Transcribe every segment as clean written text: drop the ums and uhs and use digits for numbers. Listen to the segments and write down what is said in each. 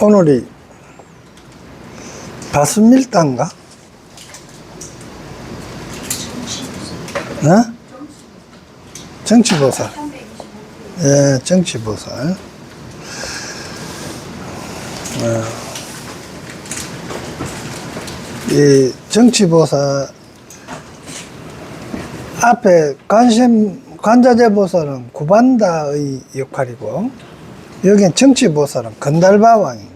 오늘이 바스밀단가? 어? 정치보살. 예, 정치보살. 이 정치보살 앞에 관자재보살은 구반다의 역할이고, 여기는 정치보살은 건달바왕이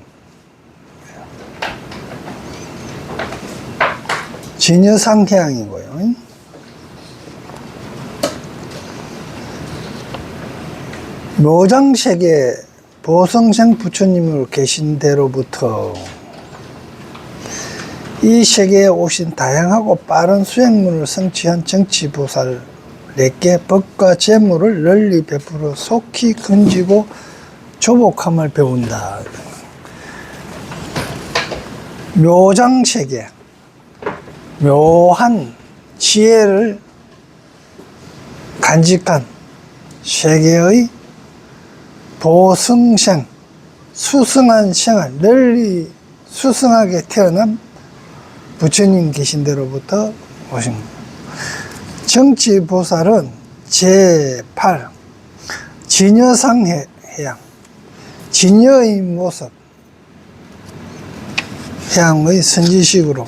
진여상해양이고요. 묘장세계 보성생 부처님을 계신 데로부터 이 세계에 오신 다양하고 빠른 수행문을 성취한 정치보살에게 법과 재물을 널리 베풀어 속히 건지고 조복함을 배운다. 묘장세계, 묘한 지혜를 간직한 세계의 보성생, 수승한 생활, 널리 수승하게 태어난 부처님 계신 데로부터 오신 겁니다. 정치보살은 제8 진여상해양, 진여의 모습, 해양의 선지식으로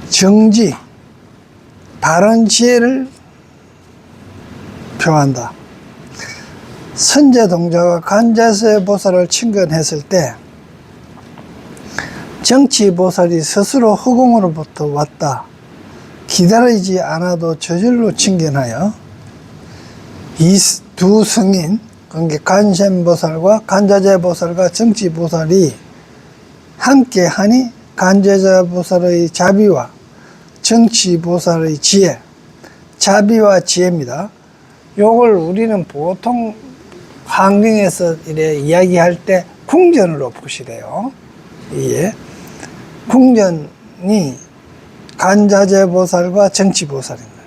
정지, 바른 지혜를 표한다. 선제동자가 관자세 보살을 친근했을 때 정치보살이 스스로 허공으로부터 왔다. 기다리지 않아도 저절로 친견하여 이 두 성인, 그러니까 관세음보살과 관자재보살과 정치보살이 함께하니 관자재보살의 자비와 정치보살의 지혜, 자비와 지혜입니다. 요걸 우리는 보통 환경에서 이래 이야기할 때 궁전으로 보시래요. 예. 궁전이 관자재보살과 정치보살입니다.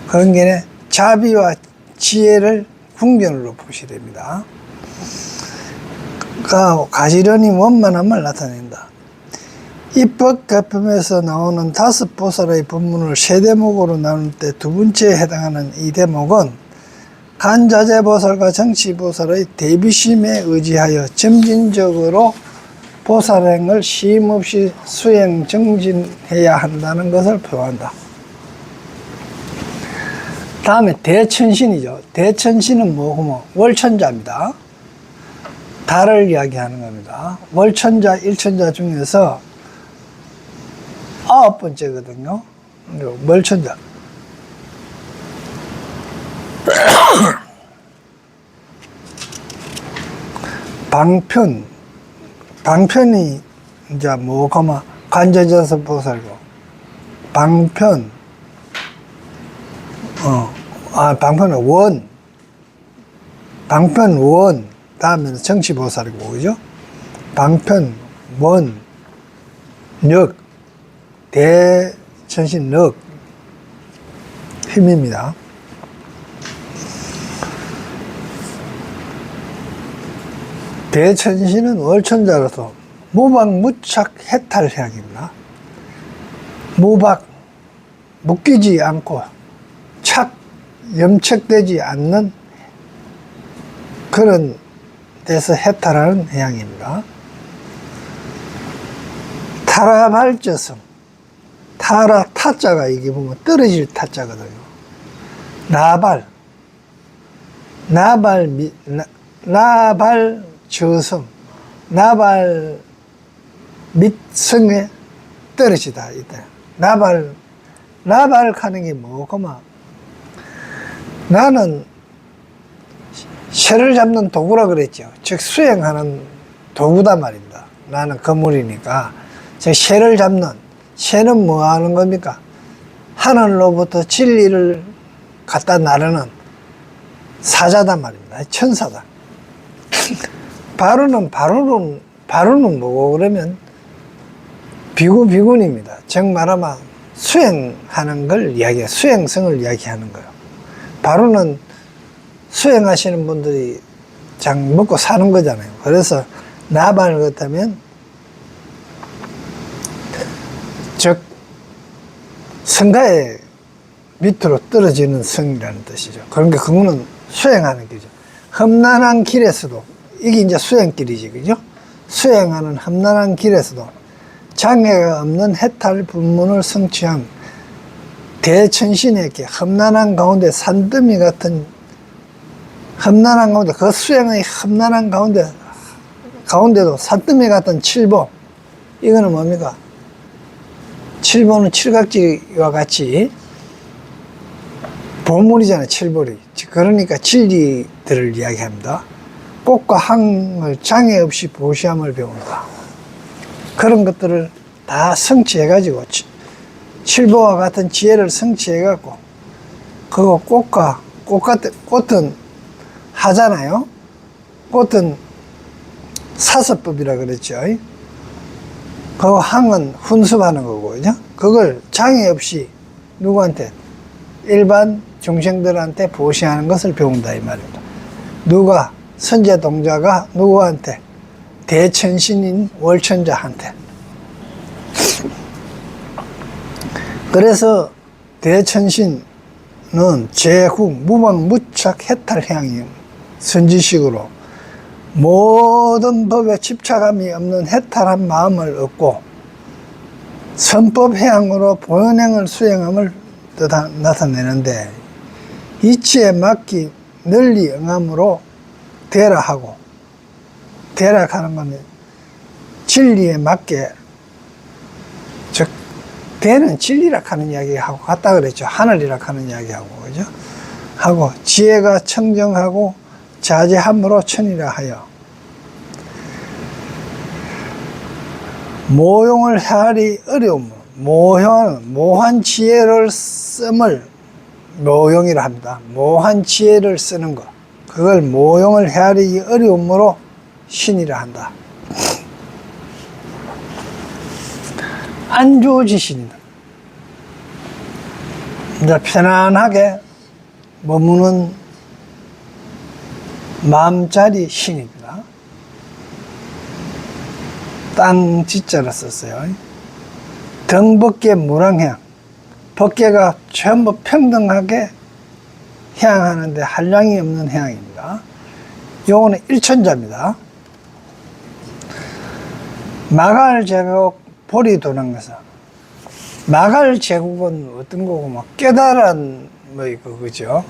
그런 게 자비와 지혜를 궁전으로 보시랍니다. 가지런히 원만함을 나타낸다. 입법개품에서 나오는 5보살의 법문을 3대목으로 나눌 때 두 번째에 해당하는 이 대목은 관자재보살과 정치보살의 대비심에 의지하여 점진적으로 보살행을 쉼없이 수행 정진해야 한다는 것을 표한다. 다음에 대천신이죠. 대천신은 뭐고 월천자입니다. 달을 이야기하는 겁니다. 월천자, 일천자 중에서 9번째거든요. 월천자. 방편이 이제 뭐가마 관자재서 보살고, 방편은 방편원, 다음에는 정치보살이고, 그죠? 방편원, 력, 대천신 력, 힘입니다. 대천신은 월천자로서 무박무착 해탈해양입니다. 묶이지 않고 염척되지 않는 그런 데서 해탈하는 해양입니다. 타라발저성, 타자가 이게 보면 떨어질 타자거든요. 나발저성, 나발 밑성에 떨어지다. 나발하는 게 뭐고만, 나는 새를 잡는 도구라 그랬죠. 즉 수행하는 도구다 말입니다. 나는 거물이니까. 즉 새를 잡는, 새는 뭐 하는 겁니까? 하늘로부터 진리를 갖다 나르는 사자다 말입니다. 천사다. 바로는 뭐고 그러면 비군입니다. 즉 말하면 수행하는 걸 수행성을 이야기하는 거예요. 바로는 수행하시는 분들이 장 먹고 사는 거잖아요. 그래서 나발 같으면 즉 성가의 밑으로 떨어지는 성이라는 뜻이죠. 그러니까 그거는 수행하는 길이죠. 험난한 길에서도, 이게 이제 수행길이지, 그죠? 수행하는 험난한 길에서도 장애가 없는 해탈 불문을 성취한 대천신에게 험난한 가운데 산더미 같은 험난한 가운데, 그 수행의 험난한 가운데도 산더미 같은 칠보, 이거는 뭡니까? 칠보는 칠각지와 같이 보물이잖아요, 칠보리. 그러니까 진리들을 이야기합니다. 꽃과 항을 장애 없이 보시함을 배운다. 그런 것들을 다 성취해가지고, 칠보와 같은 지혜를 성취해갖고, 그거 꽃은 하잖아요. 꽃은 사서법이라 그랬죠. 그 항은 훈습하는 거고, 그죠? 그걸 장애 없이 누구한테? 일반 중생들한테 보시하는 것을 배운다, 이 말입니다. 누가? 선제동자가 누구한테? 대천신인 월천자한테. 그래서 대천신은 제국 무방무착 해탈향이 선지식으로 모든 법에 집착함이 없는 해탈한 마음을 얻고 선법해양으로 본행을 수행함을 나타내는데, 이치에 맞기 널리 응함으로 대락하고, 대락하는 건 진리에 맞게, 즉 대는 진리라 하는 이야기하고 같다 그랬죠. 하늘이라 하는 이야기하고, 그죠? 하고 지혜가 청정하고 자제함으로 천이라 하여 모용을 헤아리 어려움, 모한 지혜를 씀을 모용이라 합니다. 모한 지혜를 쓰는 것, 그걸 모용을 헤아리기 어려움으로 신이라 한다. 안주지신이다. 이제 편안하게 머무는 마음자리 신입니다. 땅 지자를 썼어요. 등법계 무랑향, 법계가 전부 평등하게 향하는데 한량이 없는 향입니다. 요거는 일천자입니다. 마갈 제국 보리 도랑에서, 마갈 제국은 어떤 거고, 뭐 깨달은 뭐 이거, 그죠?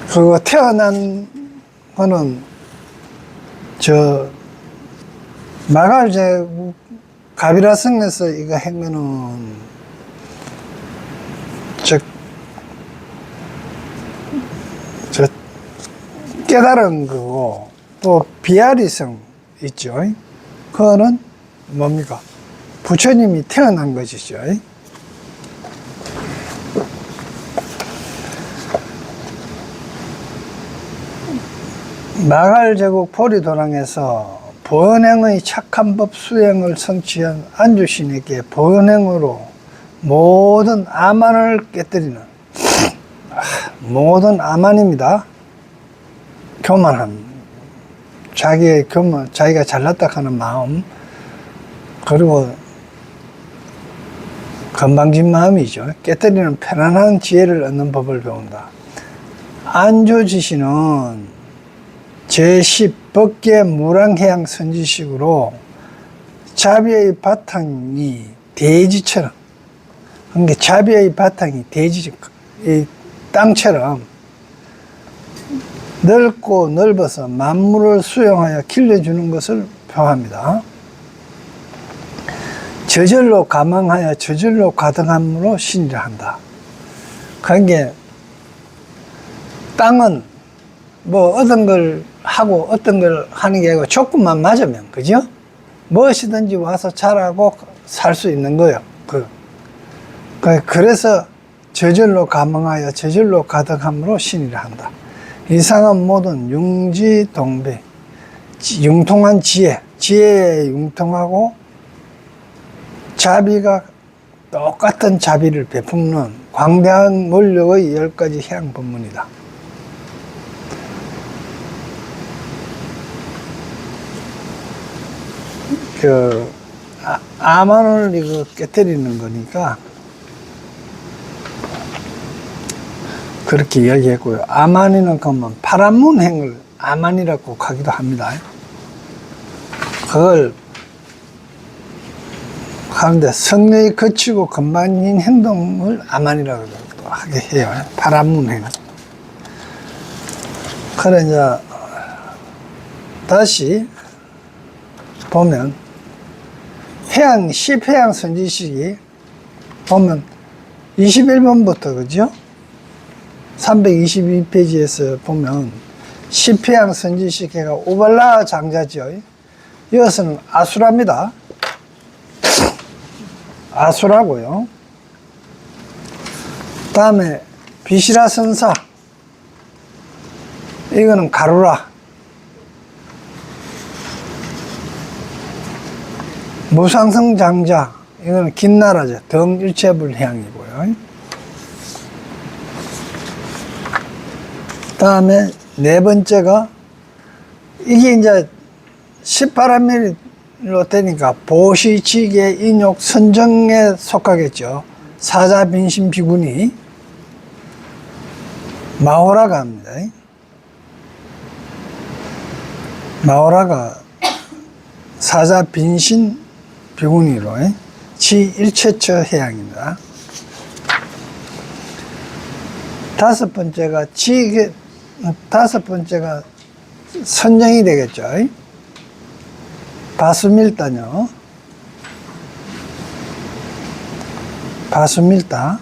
그거 태어난 거는 마갈 제국 가비라성에서 이거 한 거는 저 깨달은 거고, 또 비아리성 있죠. 그거는 뭡니까? 부처님이 태어난 것이죠. 마갈제국 보리도랑에서 본행의 착한 법 수행을 성취한 안주신에게 본행으로 모든 아만을 깨뜨리는, 모든 아만입니다. 교만함, 자기의 교만, 자기가 잘났다 하는 마음, 그리고 건방진 마음이죠. 깨뜨리는 편안한 지혜를 얻는 법을 배운다. 안주지신은 제10 법계 무랑해양 선지식으로 자비의 바탕이 대지처럼, 그러니까 자비의 바탕이 대지, 이 땅처럼 넓고 넓어서 만물을 수용하여 길러주는 것을 표합니다. 저절로 가망하여 저절로 가득함으로 신이라 한다. 그러니까 땅은 뭐 어떤 걸 하고 어떤 걸 하는 게 아니고 조건만 맞으면, 그죠? 무엇이든지 와서 자라고 살 수 있는 거예요. 그래서 저절로 가망하여 저절로 가득함으로 신이라 한다. 이상은 모든 융지동배, 융통한 지혜에 융통하고 자비가 똑같은 자비를 베푸는 광대한 원력의 10가지 해양 법문이다. 아만을 이거 깨뜨리는 거니까 그렇게 이야기했고요. 아만이는 그러면 파란문행을 아만이라고 하기도 합니다. 그걸 하는데 성령이 거치고 건방진 행동을 아만이라고 하게 해요. 파란문행. 그래 이제 다시 보면 해양 10해양 선지식이 보면 21번부터 그죠? 322페이지에서 보면 10해양 선지식 해가 오발라 장자죠. 이것은 아수라입니다. 아수라고요. 다음에 비시라 선사, 이거는 가루라. 무상성 장자, 이거는 긴나라죠. 덩일체불향이고요. 다음에 네 번째가 이게 이제 18암밀로 되니까 보시치계 인욕 선정에 속하겠죠. 사자빈신 비군이 마호라가 합니다. 마호라가 사자빈신 비군이로 지1최처 해양입니다. 다섯 번째가 선정이 되겠죠. 바수밀다뇨. 바수밀다.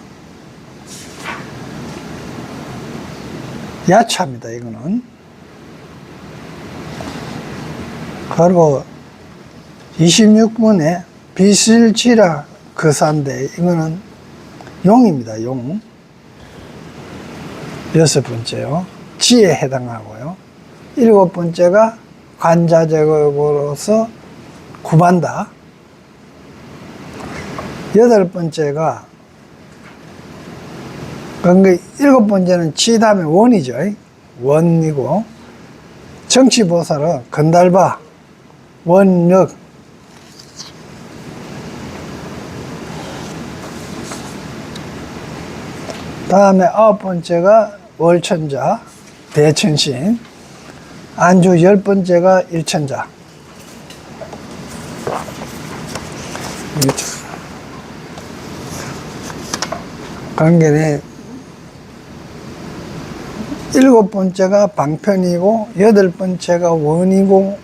야차입니다, 이거는. 그리고 26번에 비슬지라 거사인데, 이거는 용입니다, 용. 여섯 번째요. 지에 해당하고요. 일곱 번째가 관자적으로서 구반다. 여덟 번째가, 그러니까 일곱 번째는 지 다음에 원이죠. 원이고, 정치보살은 건달바, 원력, 다음에 아홉 번째가 월천자, 대천신, 안주 열 번째가 일천자. 관계는 일곱 번째가 방편이고, 여덟 번째가 원이고,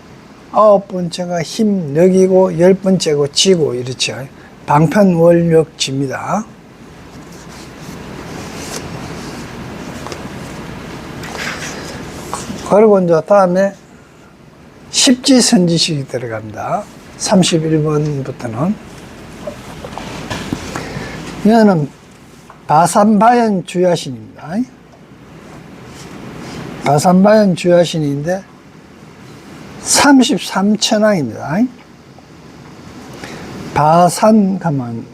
아홉 번째가 힘력이고, 열 번째고 지고, 이렇죠. 방편월력지입니다. 그리고 이제 다음에 십지선지식이 들어갑니다. 31번부터는. 이거는 바산바연 주야신입니다. 바산바연 주야신인데 33천왕입니다. 바산 가면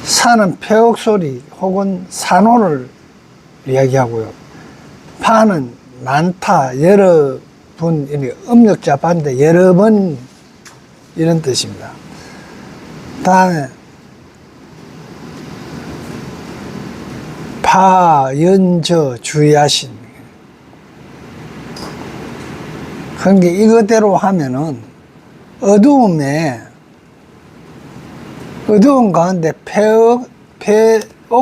산은 폐옥소리 혹은 산호를 이야기하고요. 파는 많다, 여러 분, 음력자 반대 여러 번 이런 뜻입니다. 다음에 파, 연저, 주야신. 그러니까 이거대로 하면은 어두운 가운데 폐옥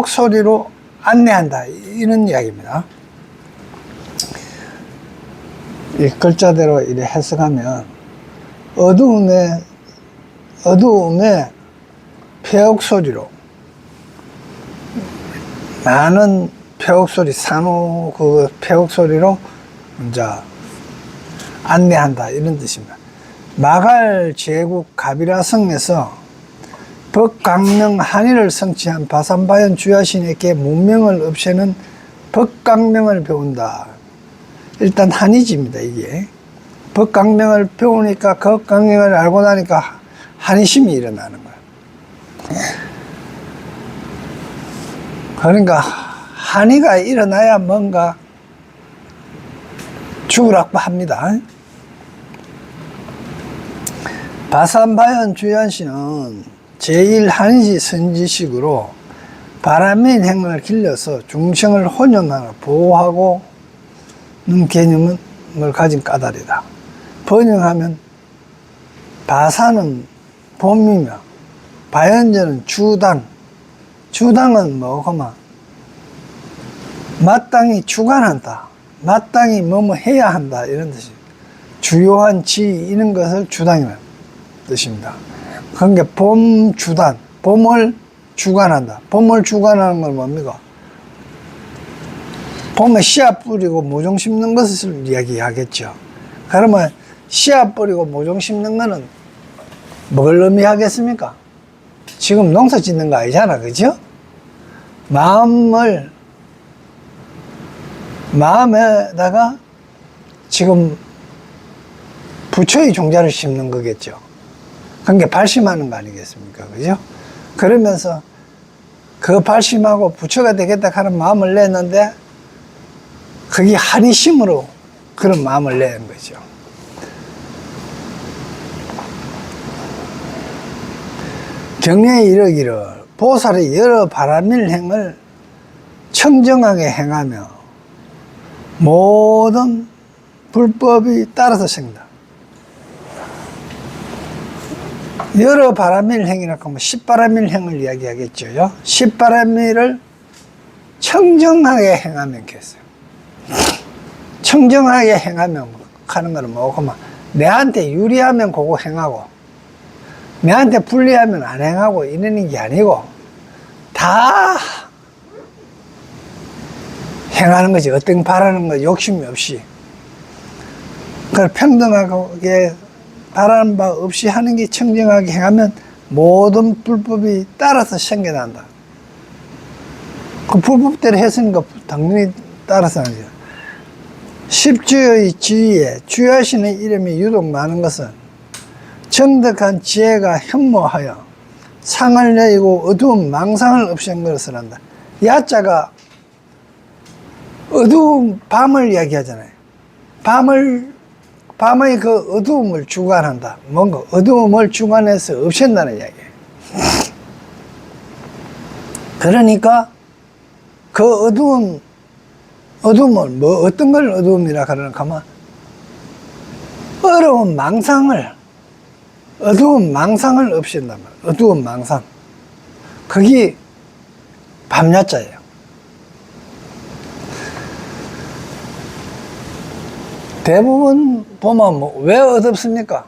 소리로 안내한다, 이런 이야기입니다. 이 글자대로 이래 해석하면 어두움에 폐옥 소리로, 많은 폐옥 소리, 산호 그 폐옥 소리로 이제 안내한다, 이런 뜻입니다. 마갈 제국 가비라성에서 법강명 한의를 성취한 바산바연 주야신에게 문명을 없애는 법강명을 배운다. 일단 한의지입니다, 이게. 법강명을 배우니까, 그 법강명을 알고 나니까 한의심이 일어나는 거예요. 그러니까 한의가 일어나야 뭔가 죽으라고 합니다. 바산바연 주야시는 제1한시 선지식으로 바람의 행을 길러서 중생을 혼용하고 보호하고 는 개념을 가진 까닭이다. 번역하면 바사는 봄이며 바연제는 주당. 주당은 뭐고만 마땅히 주관한다. 마땅히 뭐뭐 해야 한다. 이런 뜻이. 주요한 지 이런 것을 주당이라는 뜻입니다. 그러니까 봄 주단, 봄을 주관한다. 봄을 주관하는 건 뭡니까? 봄에 씨앗 뿌리고 모종 심는 것을 이야기하겠죠. 그러면 씨앗 뿌리고 모종 심는 거는 뭘 의미하겠습니까? 지금 농사 짓는 거 아니잖아, 그죠? 마음에다가 지금 부처의 종자를 심는 거겠죠. 그게 발심하는 거 아니겠습니까? 그죠? 그러면서 그 발심하고 부처가 되겠다 하는 마음을 냈는데 그게 한이심으로 그런 마음을 내는 거죠. 경례에 이르기를 보살이 여러 바람일 행을 청정하게 행하며 모든 불법이 따라서 생긴다. 여러 바람일 행이라고 하면 십바람일 행을 이야기하겠죠. 십바람일을 청정하게 행하면 겠어요. 청정하게 행하면 하는 거는 뭐고, 내한테 유리하면 그거 행하고, 내한테 불리하면 안 행하고 이러는 게 아니고, 다 행하는 거지. 어떤 바라는 거 욕심이 없이. 그걸 평등하게 바라는 바 없이 하는 게 청정하게 행하면 모든 불법이 따라서 생겨난다. 그 불법대로 했으니까 당연히 따라서 하는 거죠. 십주의 지위에 주야신의 이름이 유독 많은 것은 정덕한 지혜가 현모하여 상을 내이고 어두운 망상을 없앤 것을 한다. 야자가 어두운 밤을 이야기하잖아요. 밤의 그 어두움을 주관한다. 뭔가 어두움을 주관해서 없앤다는 이야기예요. 그러니까 그 어두움을 뭐 어떤 걸 어두움이라 그러는가 하면 어두운 망상을 없앤단 말이에요. 어두운 망상. 그게 밤야자예요. 대부분 보면 왜 어둡습니까?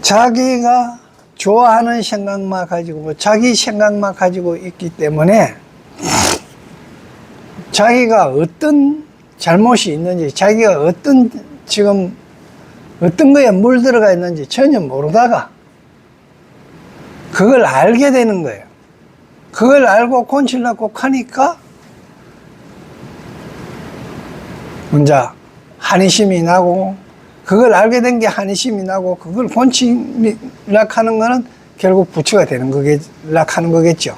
자기가 좋아하는 생각만 가지고 자기 생각만 가지고 있기 때문에 자기가 어떤 잘못이 있는지, 자기가 지금 어떤 거에 물들어가 있는지 전혀 모르다가 그걸 알게 되는 거예요. 그걸 알고 곤칠라고 하니까 먼저 한의심이 나고, 그걸 알게 된 게 한의심이 나고, 그걸 곤칠라 하는 거는 결국 부처가 되는 하는 거겠죠.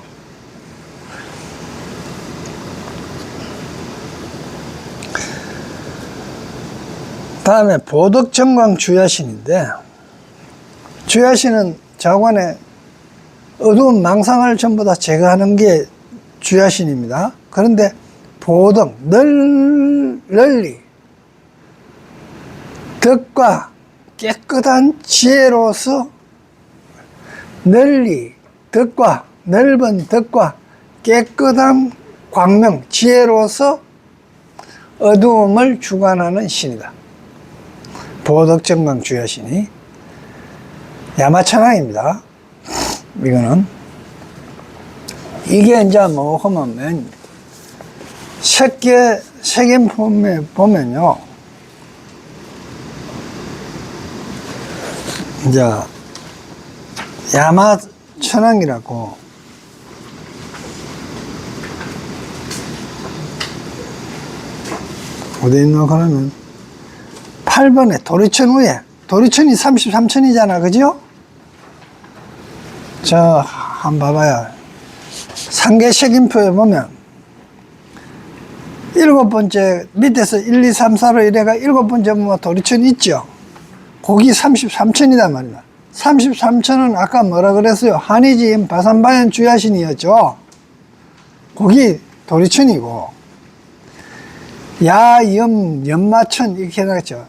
다음에 보덕정광 주야신인데, 주야신은 자관의 어두운 망상을 전부 다 제거하는 게 주야신입니다. 그런데 보덕, 널리 덕과 깨끗한 지혜로서 널리 덕과 넓은 덕과 깨끗한 광명, 지혜로서 어두움을 주관하는 신이다. 보덕정광 주야신이 야마천왕입니다. 이거는 이게 이제 뭐 하면 색임품에 보면요, 이제 야마천왕이라고 어디 있나 그러면 8번에 도리천 위에, 도리천이 33천이잖아, 그죠? 한번 봐봐요. 상계색임표에 보면 7번째 밑에서 1, 2, 3, 4로 이래가 7번째 보면 도리천 있죠? 거기 33천이단 말이야. 33천은 아까 뭐라 그랬어요? 한의지인 바산바연 주야신이었죠. 거기 도리천이고, 연마천 이렇게 해놨죠.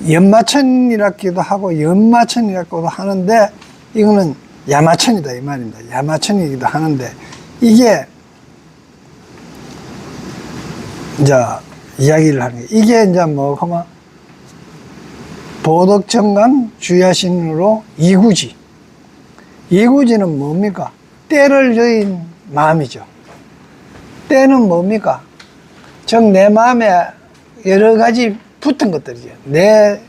연마천이라기도 하고 연마천이라고도 하는데, 이거는 야마천이다 이 말입니다. 야마천이기도 하는데, 이게 이제 이야기를 하는 게, 이게 이제 뭐 하면 보덕정강 주야신으로 이구지. 이구지는 뭡니까? 때를 저인 마음이죠. 때는 뭡니까? 즉 내 마음에 여러 가지 붙은 것들이죠. 내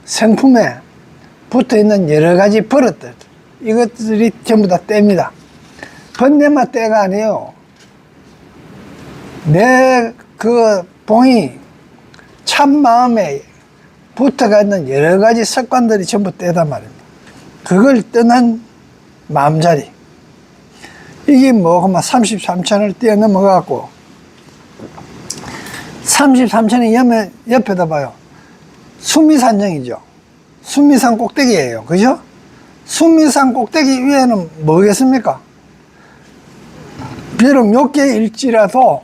성품에 붙어 있는 여러 가지 버릇들, 이것들이 전부 다 때입니다. 번뇌만 때가 아니에요. 내 그 봉이 참 마음에 붙어가 있는 여러 가지 습관들이 전부 때단 말입니다. 그걸 떠난 마음자리. 이게 뭐, 33천을 뛰어넘어갖고, 33천이 옆에다 봐요. 수미산정이죠. 수미산 꼭대기예요. 그죠? 수미산 꼭대기 위에는 뭐겠습니까? 비록 6개일지라도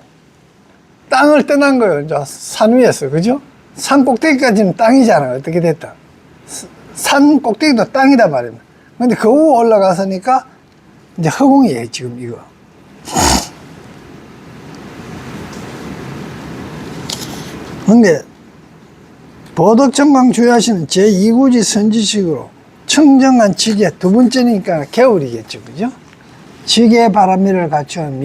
땅을 떠난 거예요. 이제 산 위에서. 그죠? 산 꼭대기까지는 땅이잖아요. 어떻게 됐다. 산 꼭대기도 땅이다 말입니다. 근데 그 후 올라가서니까 이제 허공이에요. 지금 이거. 근데 보덕정강 주야시는 제2구지 선지식으로 청정한 지계, 두 번째니까 겨울이겠죠. 그죠? 지계의 바람미를 갖춘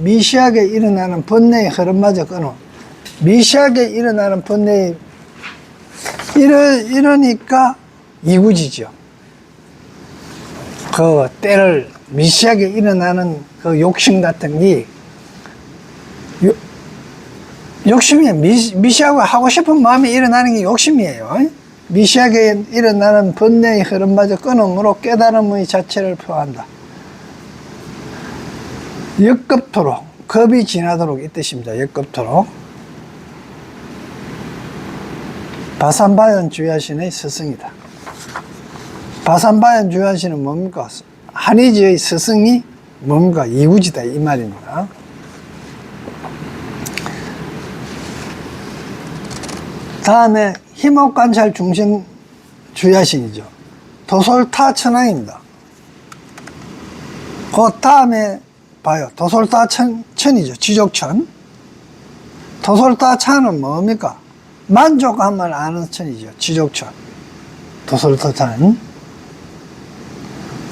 미시하게 일어나는 번뇌의 흐름마저 끊어. 미시하게 일어나는 번뇌의 이러니까 이구지죠. 그 때를 미시하게 일어나는 그 욕심 같은 게, 욕심이에요. 미시하고 하고 싶은 마음이 일어나는 게 욕심이에요. 미시하게 일어나는 번뇌의 흐름마저 끊음으로 깨달음의 자체를 표한다. 역겁토록, 겁이 지나도록 이 뜻입니다. 역겁토록. 바산바연 주야신의 스승이다. 바산바연 주야신은 뭡니까? 한의지의 스승이 뭡니까? 이구지다 이 말입니다. 다음에 힘옥관찰 중생 주야신이죠. 도솔타천왕입니다. 그 다음에 봐요. 도솔타천이죠. 지족천. 도솔타천은 뭡니까? 만족함을 아는 천이죠. 지족천. 도솔타천.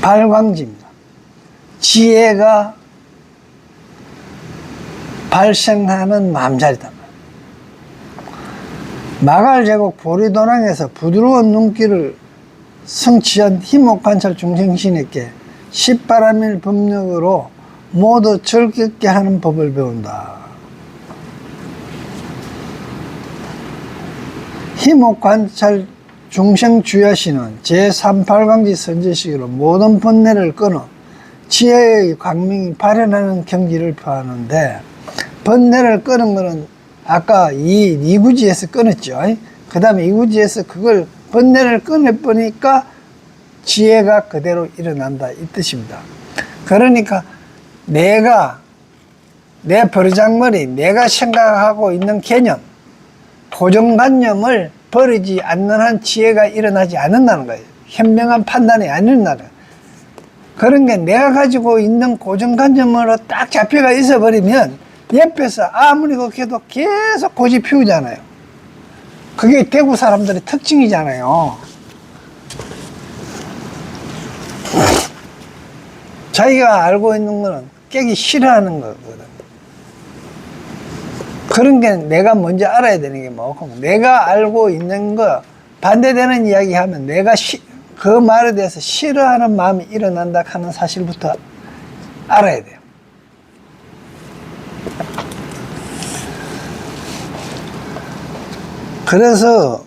발광지입니다. 지혜가 발생하는 마음자리다. 마갈제국 보리도랑에서 부드러운 눈길을 성취한 힘옥관찰 중생신에게 십바람일 법력으로 모두 즐겁게 하는 법을 배운다. 힘옥관찰 중생주야시는 제3발광지 선지식으로 모든 번뇌를 끊어 지혜의 광명이 발현하는 경지를 표하는데, 번뇌를 끊은 것은 아까 이 구지에서 끊었죠. 그 다음에 이 구지에서 그걸 번뇌를 끊어보니까 지혜가 그대로 일어난다 이 뜻입니다. 그러니까 내가, 내 버르장머리, 내가 생각하고 있는 개념, 고정관념을 버리지 않는 한 지혜가 일어나지 않는다는 거예요. 현명한 판단이 안 일어나는 거예요. 그런 게 내가 가지고 있는 고정관념으로 딱 잡혀가 있어버리면 옆에서 아무리 그렇게 해도 계속 고집 피우잖아요. 그게 대구 사람들의 특징이잖아요. 자기가 알고 있는 거는 깨기 싫어하는 거거든. 그런 게 내가 먼저 알아야 되는 게 뭐고, 내가 알고 있는 거 반대되는 이야기 하면 내가 그 말에 대해서 싫어하는 마음이 일어난다 하는 사실부터 알아야 돼요. 그래서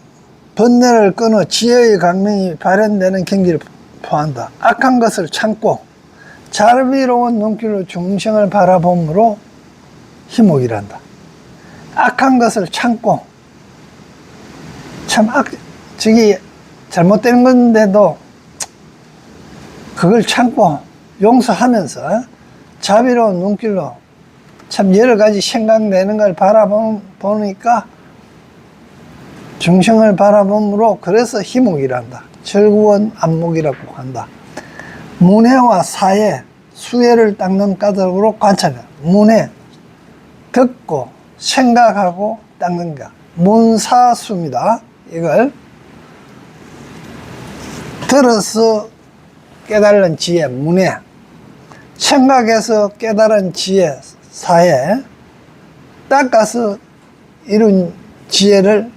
번뇌를 끊어 지혜의 강명이 발현되는 경지를 포한다. 악한 것을 참고 자비로운 눈길로 중생을 바라봄으로 희목이란다. 악한 것을 참고, 참 저기 잘못된 건데도 그걸 참고 용서하면서 자비로운 눈길로 참 여러 가지 생각내는 걸 바라보니까 중생을 바라봄으로 그래서 희목이란다. 절구원 안목이라고 한다. 문해와 사해, 수해를 닦는 까닭으로 관찰해요. 문해, 듣고 생각하고 닦는 것. 문사수입니다. 이걸 들어서 깨달은 지혜, 문해, 생각해서 깨달은 지혜, 사해, 닦아서 이룬 지혜를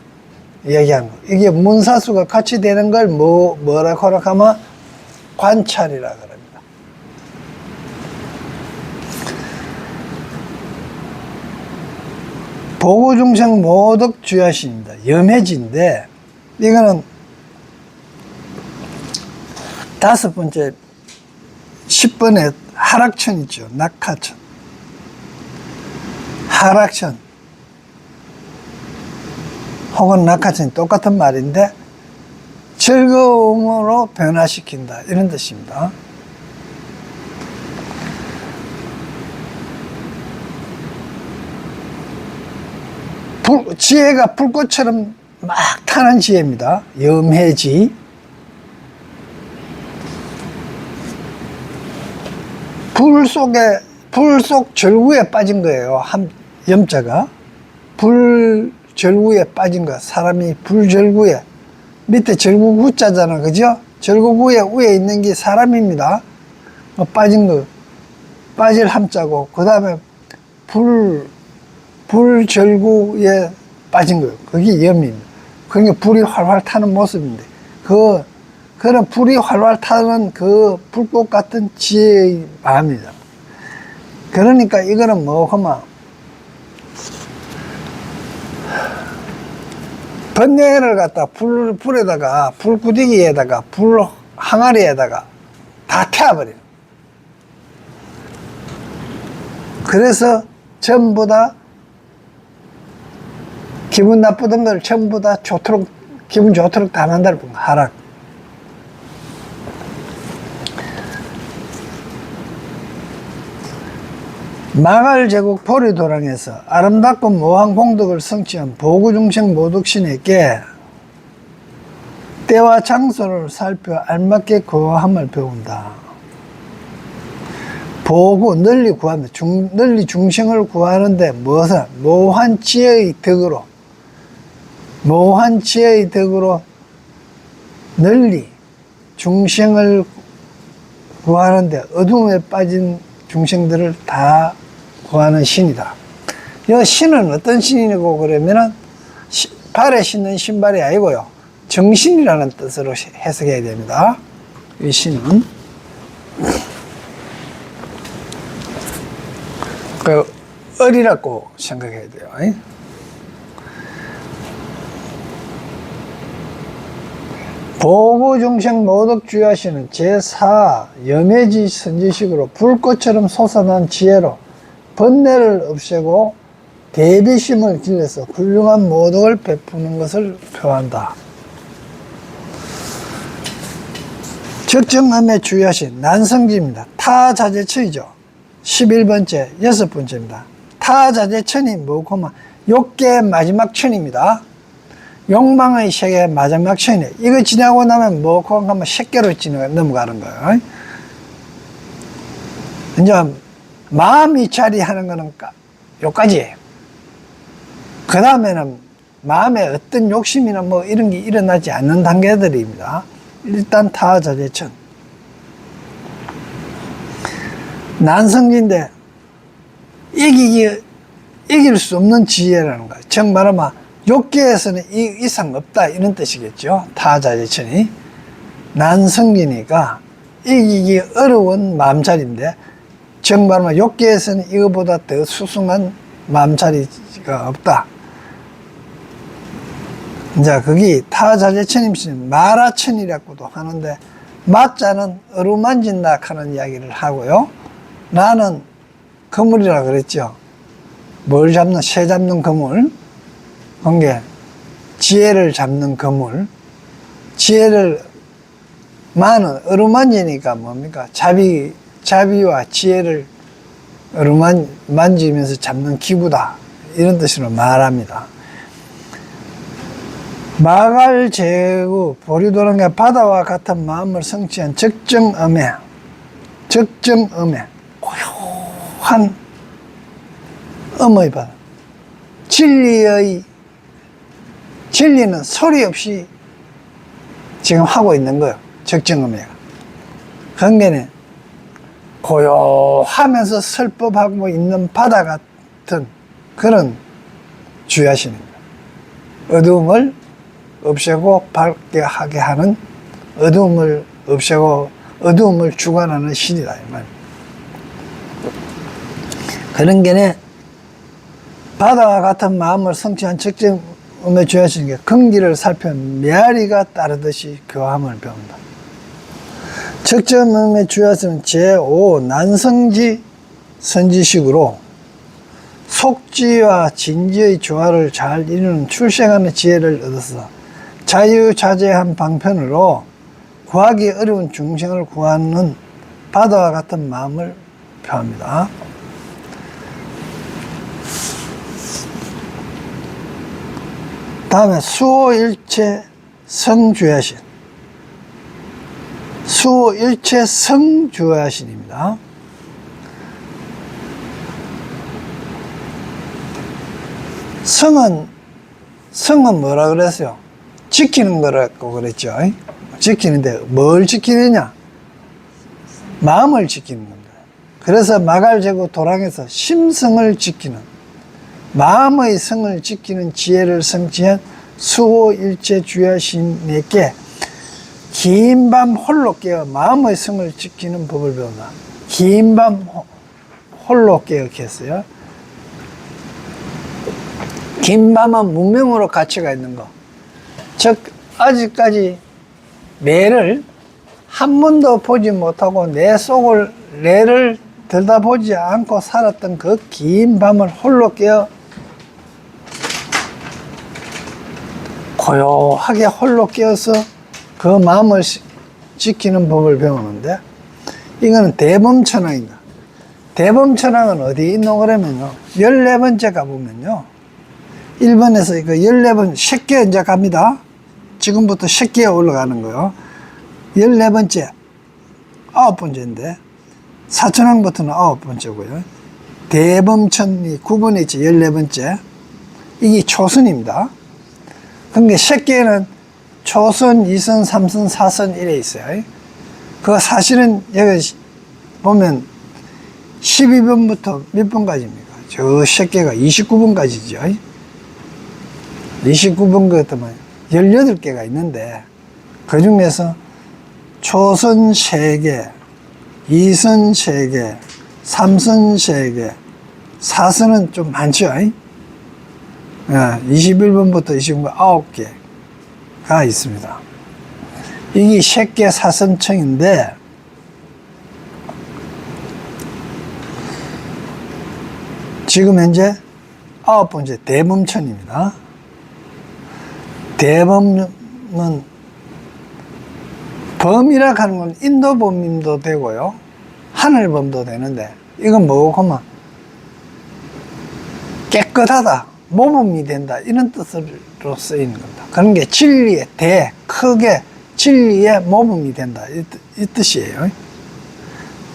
얘기한 거. 이게 문사수가 같이 되는 걸 뭐라고 하면 관찰이라 그럽니다. 보고중생 모덕 주야신입니다. 염해지인데 이거는 5번째 10번에 하락천 있죠. 낙하천, 하락천 혹은 낙하천이 똑같은 말인데 즐거움으로 변화시킨다 이런 뜻입니다. 지혜가 불꽃처럼 막 타는 지혜입니다. 염해지. 불 속 절구에 빠진 거예요. 염자가 불절구에 빠진 거. 사람이 불절구에, 밑에 절구 구자잖아, 그죠? 절구구에 위에 있는 게 사람입니다. 빠진 거, 빠질 함자고, 그 다음에 불절구에 빠진 거예요. 그게 염입니다. 그러니까 불이 활활 타는 모습인데, 그런 불이 활활 타는 그 불꽃 같은 지혜의 마음이다. 그러니까 이거는 하면, 번뇌를 갖다 불에다가, 불구디기에다가, 불 항아리에다가 다 태워버려요. 그래서 전부 다 기분 나쁘던 걸 전부 다 기분 좋도록 다 만들어 본 거, 하락. 마갈 제국 보리도랑에서 아름답고 모한 공덕을 성취한 보구중생 모덕신에게 때와 장소를 살펴 알맞게 거함을 배운다. 보구, 널리 구한다. 널리 중생을 구하는데 무엇을? 모한 지혜의 덕으로 널리 중생을 구하는데 어둠에 빠진 중생들을 다 구하는 신이다. 이 신은 어떤 신이고 그러면은 발에 신는 신발이 아니고요. 정신이라는 뜻으로 해석해야 됩니다. 이 신은 을이라고 생각해야 돼요. 보구중생 모덕주야시는 제4 염해지 선지식으로 불꽃처럼 솟아난 지혜로 번뇌를 없애고 대비심을 길러서 훌륭한 모덕을 베푸는 것을 표한다. 적정함에 주야신 난성지입니다. 타자재천이죠. 11번째, 6번째입니다. 타자재천이 뭐고 욕계의 마지막 천입니다. 욕망의 세계의 마지막 천이에요. 이거 지나고 나면 뭐고 하면 색계로 넘어가는 거예요. 이제 마음이 자리하는 거는 요까지예요. 그 다음에는 마음에 어떤 욕심이나 이런 게 일어나지 않는 단계들입니다. 일단 타자재천. 난성지인데 이길 수 없는 지혜라는 거예요. 즉 말하면 욕계에서는 이 이상 없다 이런 뜻이겠죠. 타자재천이 난성지니까 이기기 어려운 마음자리인데 즉 말하면 욕계에서는 이거보다 더 수승한 마음자리가 없다. 이제 그게 타자재천임신 마라천이라고도 하는데 마자는 어루만진다 하는 이야기를 하고요. 나는 거물이라 그랬죠. 뭘 잡는? 새 잡는 거물. 그게 지혜를 잡는 거물. 지혜를 마는 어루만지니까 뭡니까? 자비와 지혜를 어루만지면서 잡는 기구다. 이런 뜻으로 말합니다. 마갈제구 보리도랑의 바다와 같은 마음을 성취한 적정음에 고요한 음의 바다. 진리는 소리 없이 지금 하고 있는 거예요. 적정음에가. 그러니까 고요하면서 설법하고 있는 바다 같은 그런 주야신입니다. 어두움을 없애고 밝게 하게 하는, 어두움을 없애고 어두움을 주관하는 신이다, 이 말. 그런 게네 바다와 같은 마음을 성취한 적정음의 주야신 게 긍기를 살펴 메아리가 따르듯이 교함을 배운다. 적정음의 주야신은 제5 난성지 선지식으로 속지와 진지의 조화를 잘 이루는 출생하는 지혜를 얻어서 자유자재한 방편으로 구하기 어려운 중생을 구하는 바다와 같은 마음을 표합니다. 다음에 수호일체 성주야신. 수호일체 성주야신입니다. 성은 뭐라 그랬어요? 지키는 거라고 그랬죠. 지키는데 뭘 지키느냐? 마음을 지키는 겁니다. 그래서 마갈제구 도랑에서 심성을 지키는, 마음의 성을 지키는 지혜를 성취한 수호일체 주야신에게 긴 밤 홀로 깨어 마음의 성을 지키는 법을 배운다. 긴 밤 홀로 깨어겠어요. 긴 밤은 문명으로 가치가 있는 거. 즉 아직까지 내를 한 번도 보지 못하고 내 속을, 내를 들여다보지 않고 살았던 그 긴 밤을 홀로 깨어 고요하게 홀로 깨어서 그 마음을 지키는 법을 배우는데, 이거는 대범천왕입니다. 대범천왕은 어디 있노 그러면요, 14번째 가보면요, 1번에서 이거 14번, 10개 이제 갑니다. 지금부터 10개에 올라가는 거요. 14번째, 9번째인데, 사천왕부터는 9번째고요. 대범천이 9번에 있지, 14번째. 이게 초선입니다. 그러니까 10개는 초선, 2선, 3선, 4선 이래 있어요. 그거 사실은 여기 보면 12번부터 몇 번까지입니까? 저 10개가 29번까지죠. 29번 같으면 18개가 있는데, 그 중에서 초선 3개, 2선 3개, 3선 3개, 4선은 좀 많죠. 21번부터 29번 9개가 있습니다. 이게 10개 사선청인데, 지금 현재 9번째 대범천입니다. 대범은 범이라 하는 건 인도범임도 되고요, 하늘범도 되는데, 이건 뭐고 하면 깨끗하다, 모범이 된다, 이런 뜻으로 쓰이는 겁니다. 그런 게 진리의 크게 진리의 모범이 된다, 이 뜻이에요.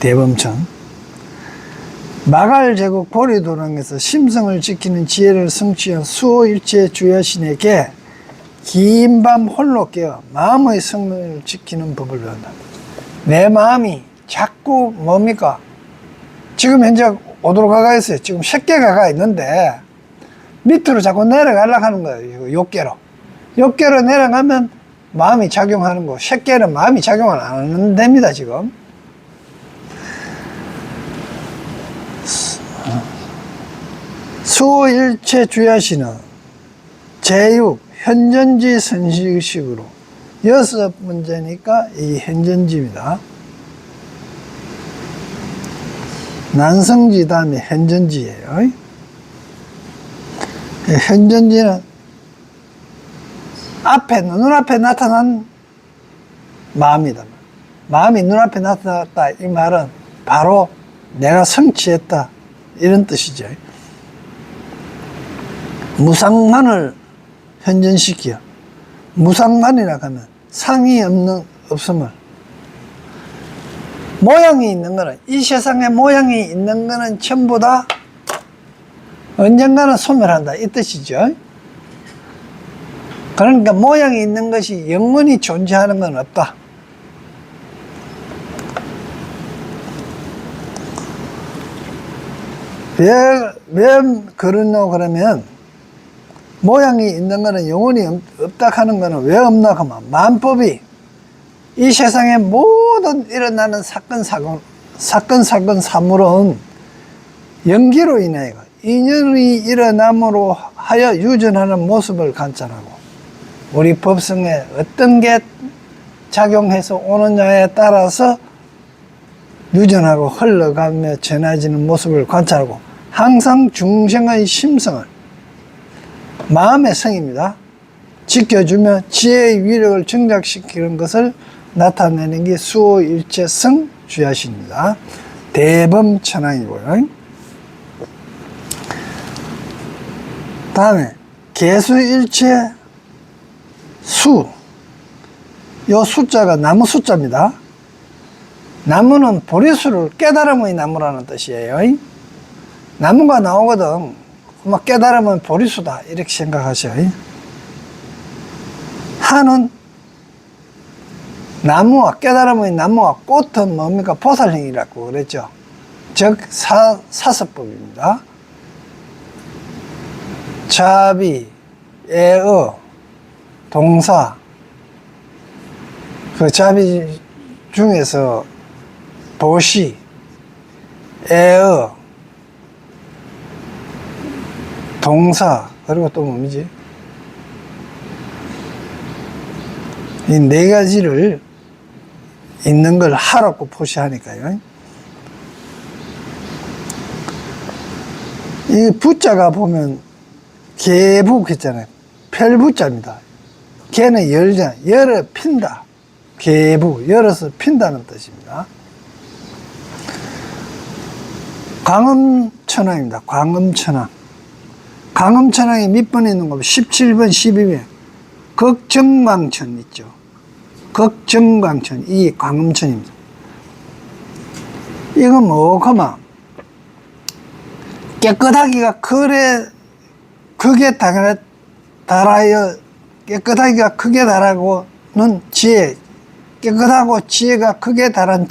대범천. 마갈제국 보리도랑에서 심성을 지키는 지혜를 성취한 수호일체 주야신에게 긴 밤 홀로 깨어 마음의 성을 지키는 법을 배운다. 내 마음이 자꾸 뭡니까? 지금 현재 오도로 가가 있어요. 지금 10개가 가 있는데 밑으로 자꾸 내려가려고 하는 거예요. 욕계로. 욕계로 내려가면 마음이 작용하는 거. 10개는 마음이 작용을 안 하는 됩니다, 지금. 수호일체 주야신은 제6 현전지 선식식으로 6문제니까 이 현전지입니다. 난성지 다음에 현전지예요. 현전지는 눈앞에 나타난 마음이다. 마음이 눈앞에 나타났다. 이 말은 바로 내가 성취했다. 이런 뜻이죠. 무상만을 현존시키어. 무상만이라 하면 상이 없음을. 모양이 있는 거는, 이 세상에 모양이 있는 거는 전부 다 언젠가는 소멸한다. 이 뜻이죠. 그러니까 모양이 있는 것이 영원히 존재하는 건 없다. 왜 그러냐고 그러면, 모양이 있는 거는 영원히 없다 하는 거는 왜 없나 하면, 만법이 이 세상에 모든 일어나는 사건, 사물은 연기로 인하여 인연이 일어남으로 하여 유전하는 모습을 관찰하고, 우리 법성에 어떤 게 작용해서 오느냐에 따라서 유전하고 흘러가며 전해지는 모습을 관찰하고, 항상 중생의 심성을, 마음의 성입니다, 지켜주며 지혜의 위력을 증작시키는 것을 나타내는 게 수호일체성 주야신입니다. 대범천왕이고요. 다음에 개수일체 수. 요 숫자가 나무 숫자입니다. 나무는 보리수를 깨달음의 나무라는 뜻이에요. 나무가 나오거든. 막 깨달으면 보리수다. 이렇게 생각하셔요. 하는 나무와, 깨달음의 나무와 꽃은 뭡니까? 보살행이라고 그랬죠. 즉, 사서법입니다. 자비, 애어, 동사. 그 자비 중에서 보시, 애어, 동사, 그리고 또 뭐지? 이 네 가지를 있는 걸 하라고 표시하니까요. 이 부자가 보면 개부 했잖아요. 펼부자입니다. 개는 열어 핀다. 개부, 열어서 핀다는 뜻입니다. 광음천왕입니다. 광음천왕. 광음천왕이 몇 번 있는 거면 17번, 12번. 극정광천 있죠. 극정광천, 이 광음천입니다. 이건 뭐고만 깨끗하기가 크게 달하여, 깨끗하기가 크게 달하고는 지혜, 깨끗하고 지혜가 크게 달한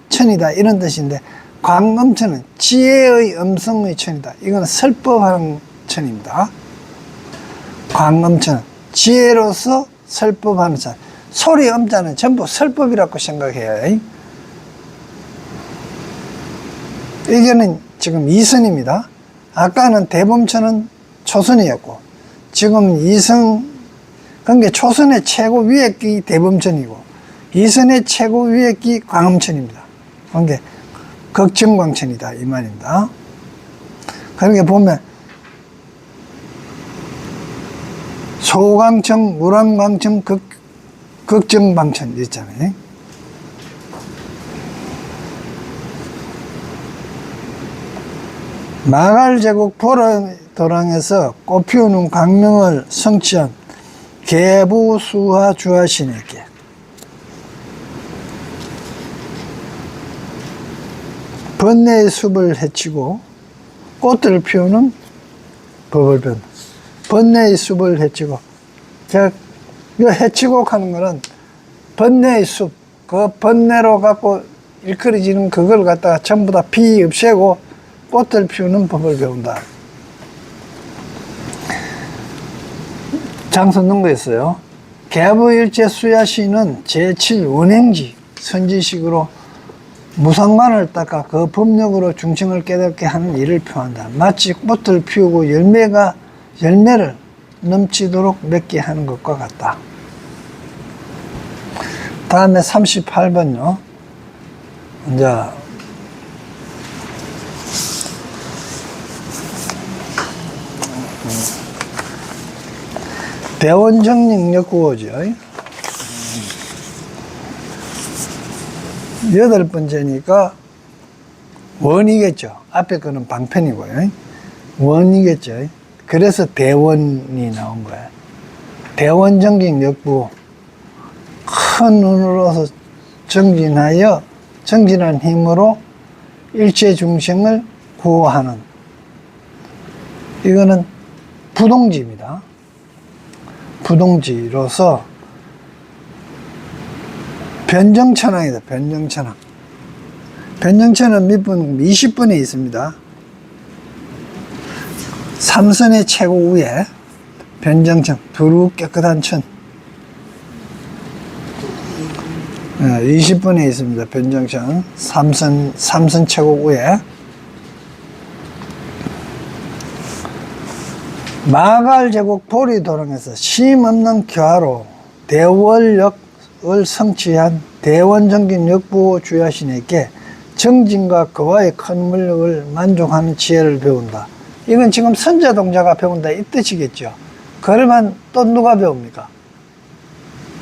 천이다, 이런 뜻인데, 광음천은 지혜의 음성의 천이다. 이건 설법하는 천입니다. 광음천, 지혜로서 설법하는 천. 소리 음자는 전부 설법이라고 생각해요. 이게는 지금 이선입니다. 아까는 대범천은 초선이었고, 지금 이선, 그러니까 초선의 최고 위에 끼 대범천이고, 이선의 최고 위에 끼 광음천입니다. 그러니까 극정광천이다, 이 말입니다. 그러니까 보면 소광천, 무랑광천, 극정광천 있잖아요. 마갈제국 보라도랑에서 꽃피우는 광명을 성취한 개부수화 주하신에게 번뇌의 숲을 해치고 꽃들을 피우는 법을 배운, 번뇌의 숲을 해치고, 이 해치고 하는 거는 번뇌의 숲, 그 번뇌로 갖고 일컬어지는 그걸 갖다가 전부 다 없애고 꽃들 피우는 법을 배운다. 장서 넣은 있어요. 개부일체 수야시는 제7원행지 선지식으로 무상만을 닦아 그 법력으로 중생을 깨닫게 하는 일을 표한다. 마치 꽃을 피우고 열매를 넘치도록 맺게 하는 것과 같다. 다음에 38번요. 이제 대원정력구호죠. 8번째니까 원이겠죠. 앞에 거는 방편이고요. 원이겠죠. 그래서 대원이 나온 거예요. 대원정직 역부, 큰 눈으로서 정진하여 정진한 힘으로 일체 중생을 구호하는, 이거는 부동지입니다. 부동지로서 변정천왕이다. 변정천왕. 변정천은 몇 분? 20분에 있습니다. 삼선의 최고 위에 변정천, 두루 깨끗한 천. 20분에 있습니다. 변정천, 삼선 최고 위에. 마갈 제국 보리도령에서 쉼없는 교화로 대월역을 성취한 대원정진 역부 주야신에게 정진과 거와의 큰 물력을 만족하는 지혜를 배운다. 이건 지금 선제동자가 배운다 이 뜻이겠죠. 그러면 또 누가 배웁니까?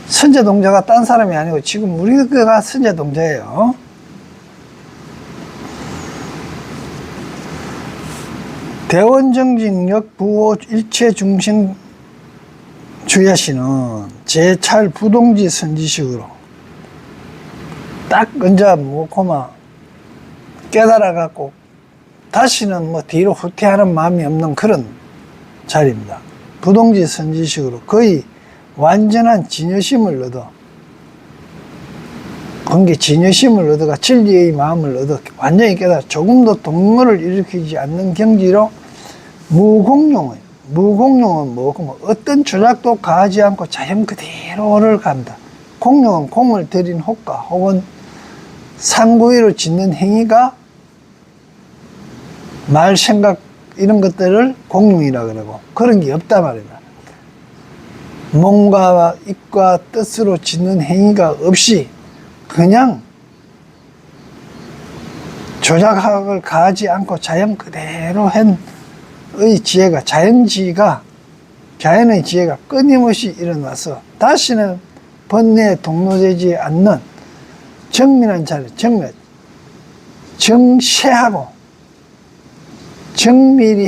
선제동자가 딴 사람이 아니고 지금 우리가 선제동자예요. 대원정진역 부호 일체 중생 주야시는 제찰 부동지 선지식으로 딱 언제 뭐고마 깨달아갖고 다시는 뭐 뒤로 후퇴하는 마음이 없는 그런 자리입니다. 부동지 선지식으로 거의 완전한 진여심을 얻어, 그게 진여심을 얻어가 진리의 마음을 얻어 완전히 깨달아 조금도 동물을 일으키지 않는 경지로 무공용은, 무공용은 뭐고 어떤 조작도 가하지 않고 자연 그대로를 간다. 공용은 공을 들인 호가 혹은 상구위로 짓는 행위가 말, 생각 이런 것들을 공용이라 그러고 그런 게 없단 말입니다. 몸과 입과 뜻으로 짓는 행위가 없이 그냥 조작학을 가하지 않고 자연 그대로 한의 지혜가, 자연의 지혜가 끊임없이 일어나서 다시는 번뇌에 동로되지 않는 정밀한 자리, 정세하고 정밀히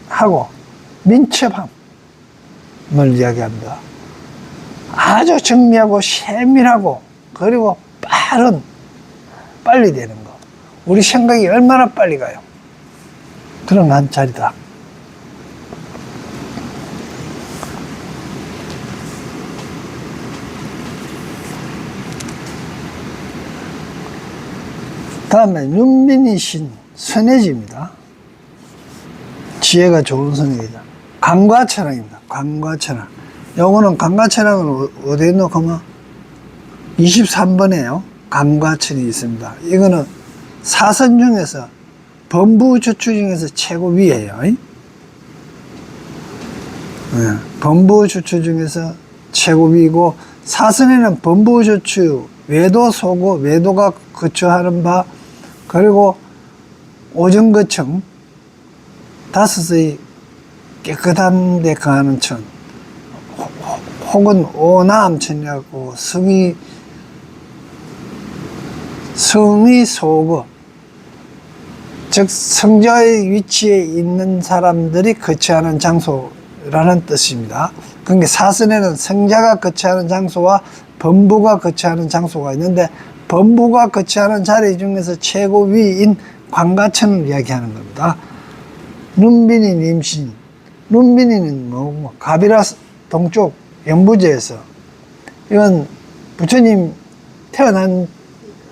하고 민첩함을 이야기합니다. 아주 정밀하고 세밀하고 그리고 빨리 되는 거. 우리 생각이 얼마나 빨리 가요. 그런 한 자리다. 다음에 윤빈이 신 선해지입니다. 지혜가 좋은 선해지다. 강과천왕입니다. 강과천왕. 요거는 강과천왕을 어디에 놓고 23번에요. 강과천이 있습니다. 이거는 사선 중에서 범부주추 중에서 최고 위에요. 네, 범부주추 중에서 최고 위고 사선에는 범부주추, 외도, 소고, 외도가 거처하는 바, 그리고 오정거청, 다섯의 깨끗한 데 가는 천, 혹은 오남천이라고 성의 소거, 즉 성자의 위치에 있는 사람들이 거처하는 장소라는 뜻입니다. 그러니까 사선에는 성자가 거처하는 장소와 범부가 거처하는 장소가 있는데 범부가 거처하는 자리 중에서 최고 위인 광가천을 이야기하는 겁니다. 눈빈이 님신, 눈빈이는 뭐 가비라 동쪽 연부제에서, 이건 부처님 태어난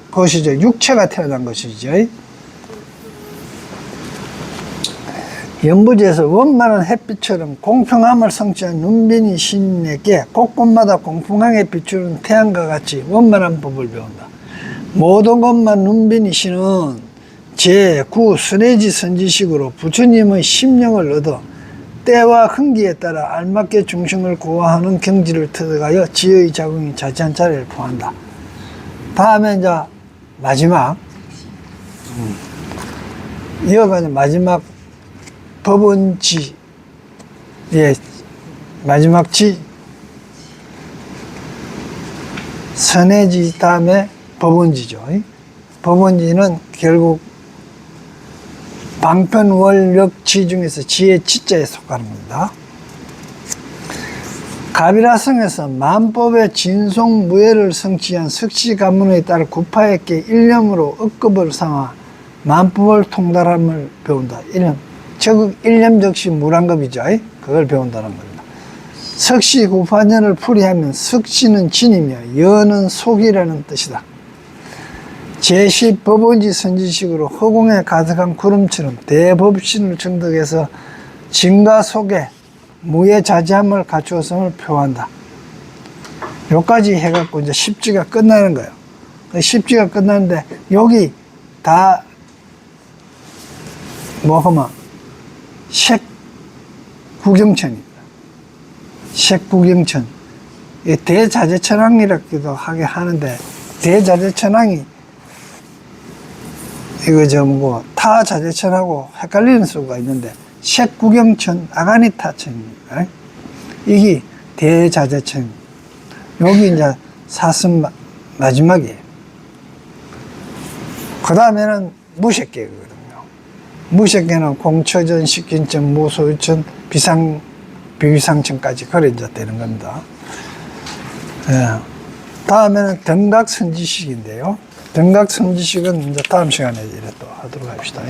것이죠. 육체가 태어난 것이죠. 연부제에서 원만한 햇빛처럼 공평함을 성취한 눈빈이 신에게 곳곳마다 공평하게 비추는 태양과 같이 원만한 법을 배운다. 모든 것만 눈빈이 신은 제9 순회지 선지식으로 부처님의 심령을 얻어 때와 흥기에 따라 알맞게 중생을 구화하는 경지를 터득하여 지혜의 자궁이 자치한 자리를 포한다. 다음에 이제 마지막, 이어가는 마지막 법은 마지막 선해지 다음에 법원지죠. 법원지는 결국 방편월력지 중에서 지의 지자에 속하는 겁니다. 가비라성에서 만법의 진송무예를 성취한 석시가문에 따라 구파에게 일념으로 억급을 삼아 만법을 통달함을 배운다. 일념, 즉 일념즉시 무랑급이죠. 그걸 배운다는 겁니다. 석시 구파년을 풀이하면 석시는 진이며 여는 속이라는 뜻이다. 제10 법원지 선지식으로 허공에 가득한 구름처럼 대법신을 정득해서 진과 속에 무예자재함을 갖추었음을 표한다. 여기까지 해갖고 이제 10지가 끝나는 거예요. 10지가 끝나는데 여기 다 뭐하면 색구경천입니다. 색구경천. 대자재천왕이라기도 하게 하는데 대자재천왕이 이거 타자재천하고 헷갈리는 수가 있는데 색구경천 아가니타천입니다. 이게 대자재천. 여기 이제 사슴 마지막이에요. 그 다음에는 무색계거든요. 무색계는 공처전, 식긴천, 무소유천, 비위상천까지 그래 이제 되는 겁니다. 예. 다음에는 등각선지식인데요. 등각선지식은 이제 다음 시간에 이래 또 하도록 합시다.